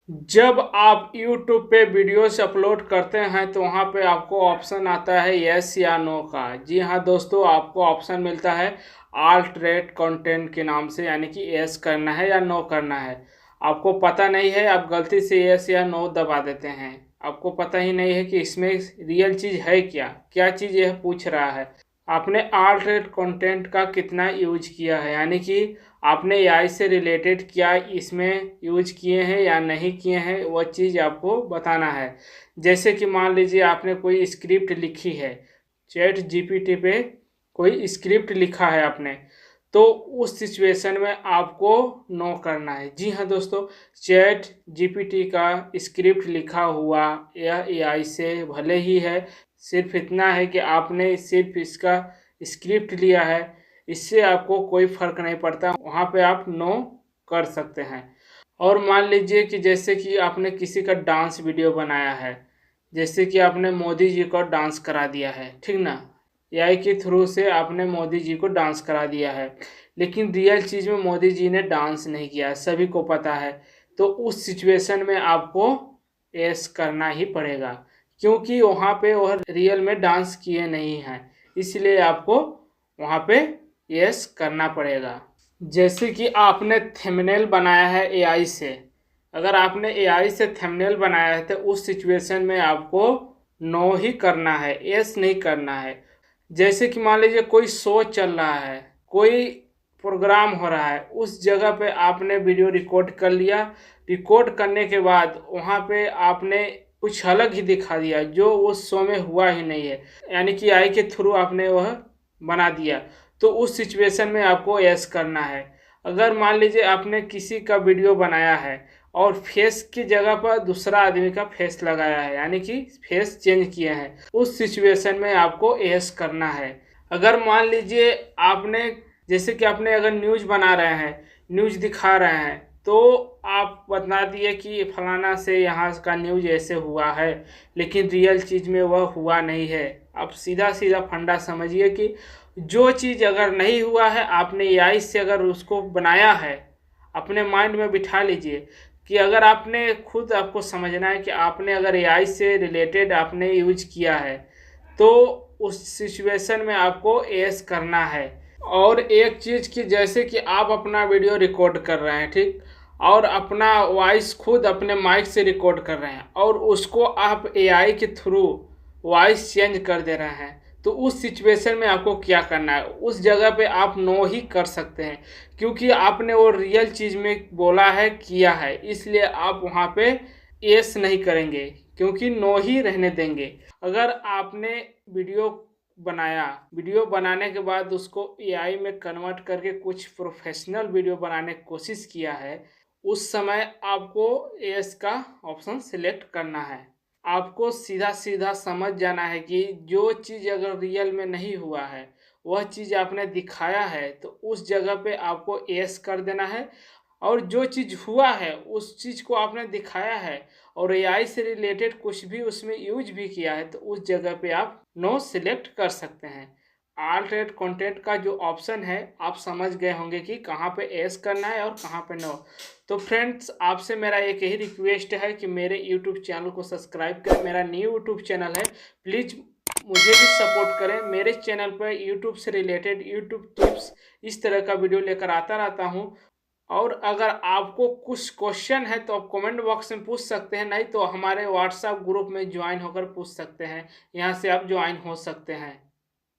जब आप YouTube पे वीडियोस अपलोड करते हैं तो वहाँ पे आपको ऑप्शन आता है यस या नो का। जी हाँ दोस्तों, आपको ऑप्शन मिलता है अल्टरेट कंटेंट के नाम से, यानी कि यस करना है या नो करना है। आपको पता नहीं है, आप गलती से यस या नो दबा देते हैं। आपको पता ही नहीं है कि इसमें रियल चीज़ है क्या क्या चीज़ यह पूछ रहा है। आपने अल्टरेट कंटेंट का कितना यूज किया है, यानी कि आपने एआई से रिलेटेड क्या इसमें यूज किए हैं या नहीं किए हैं, वह चीज़ आपको बताना है। जैसे कि मान लीजिए आपने कोई स्क्रिप्ट लिखी है, चैट जीपीटी पे कोई स्क्रिप्ट लिखा है आपने, तो उस सिचुएशन में आपको नो करना है। जी हाँ दोस्तों, चैट जीपीटी का स्क्रिप्ट लिखा हुआ यह एआई से भले ही है, सिर्फ इतना है कि आपने सिर्फ इसका स्क्रिप्ट लिया है, इससे आपको कोई फर्क नहीं पड़ता, वहाँ पे आप नो कर सकते हैं। और मान लीजिए कि जैसे कि आपने किसी का डांस वीडियो बनाया है, जैसे कि आपने मोदी जी को डांस करा दिया है, ठीक ना, एआई के थ्रू से आपने मोदी जी को डांस करा दिया है, लेकिन रियल चीज़ में मोदी जी ने डांस नहीं किया है, सभी को पता है। तो उस सिचुएशन में आपको यस करना ही पड़ेगा, क्योंकि वहाँ पे वह रियल में डांस किए नहीं हैं, इसलिए आपको वहाँ पे यस करना पड़ेगा। जैसे कि आपने थंबनेल बनाया है एआई से, अगर आपने एआई से थंबनेल बनाया है तो उस सिचुएशन में आपको नो ही करना है, यस नहीं करना है। जैसे कि मान लीजिए कोई शो चल रहा है, कोई प्रोग्राम हो रहा है, उस जगह पे आपने वीडियो रिकॉर्ड कर लिया, रिकॉर्ड करने के बाद वहाँ पे आपने कुछ अलग ही दिखा दिया जो उस शो में हुआ ही नहीं है, यानी कि एआई के थ्रू आपने वह बना दिया, तो उस सिचुएशन में आपको यस करना है। अगर मान लीजिए आपने किसी का वीडियो बनाया है और फेस की जगह पर दूसरा आदमी का फेस लगाया है, यानी कि फेस चेंज किया है, उस सिचुएशन में आपको यस करना है। अगर मान लीजिए आपने, जैसे कि आपने अगर न्यूज़ बना रहे हैं, न्यूज़ दिखा रहे हैं, तो आप बता दिए कि फलाना से यहाँ का न्यूज़ ऐसे हुआ है, लेकिन रियल चीज़ में वह हुआ नहीं है। आप सीधा सीधा फंडा समझिए कि जो चीज़ अगर नहीं हुआ है, आपने एआई से अगर उसको बनाया है, अपने माइंड में बिठा लीजिए कि अगर आपने खुद, आपको समझना है कि आपने अगर एआई से रिलेटेड आपने यूज किया है, तो उस सिचुएशन में आपको यस करना है। और एक चीज़ की, जैसे कि आप अपना वीडियो रिकॉर्ड कर रहे हैं, ठीक, और अपना वॉइस खुद अपने माइक से रिकॉर्ड कर रहे हैं और उसको आप एआई के थ्रू वॉइस चेंज कर दे रहे हैं, तो उस सिचुएशन में आपको क्या करना है, उस जगह पे आप नो ही कर सकते हैं, क्योंकि आपने वो रियल चीज़ में बोला है, किया है, इसलिए आप वहाँ पे यस नहीं करेंगे, क्योंकि नो ही रहने देंगे। अगर आपने वीडियो बनाया, वीडियो बनाने के बाद उसको एआई में कन्वर्ट करके कुछ प्रोफेशनल वीडियो बनाने की कोशिश किया है, उस समय आपको यस का ऑप्शन सिलेक्ट करना है। आपको सीधा सीधा समझ जाना है कि जो चीज़ अगर रियल में नहीं हुआ है, वह चीज़ आपने दिखाया है, तो उस जगह पे आपको यस कर देना है। और जो चीज़ हुआ है उस चीज़ को आपने दिखाया है और एआई से रिलेटेड कुछ भी उसमें यूज भी किया है, तो उस जगह पे आप नो सिलेक्ट कर सकते हैं। अल्टरेट कंटेंट का जो ऑप्शन है, आप समझ गए होंगे कि कहाँ पे यस करना है और कहाँ पे नो। तो फ्रेंड्स, आपसे मेरा एक ही रिक्वेस्ट है कि मेरे यूट्यूब चैनल को सब्सक्राइब करें, मेरा न्यू यूट्यूब चैनल है, प्लीज़ मुझे भी सपोर्ट करें। मेरे चैनल पर यूट्यूब से रिलेटेड यूट्यूब टिप्स इस तरह का वीडियो लेकर आता रहता हूँ। और अगर आपको कुछ क्वेश्चन है तो आप कमेंट बॉक्स में पूछ सकते हैं, नहीं तो हमारे व्हाट्सएप ग्रुप में ज्वाइन होकर पूछ सकते हैं, यहाँ से आप ज्वाइन हो सकते हैं।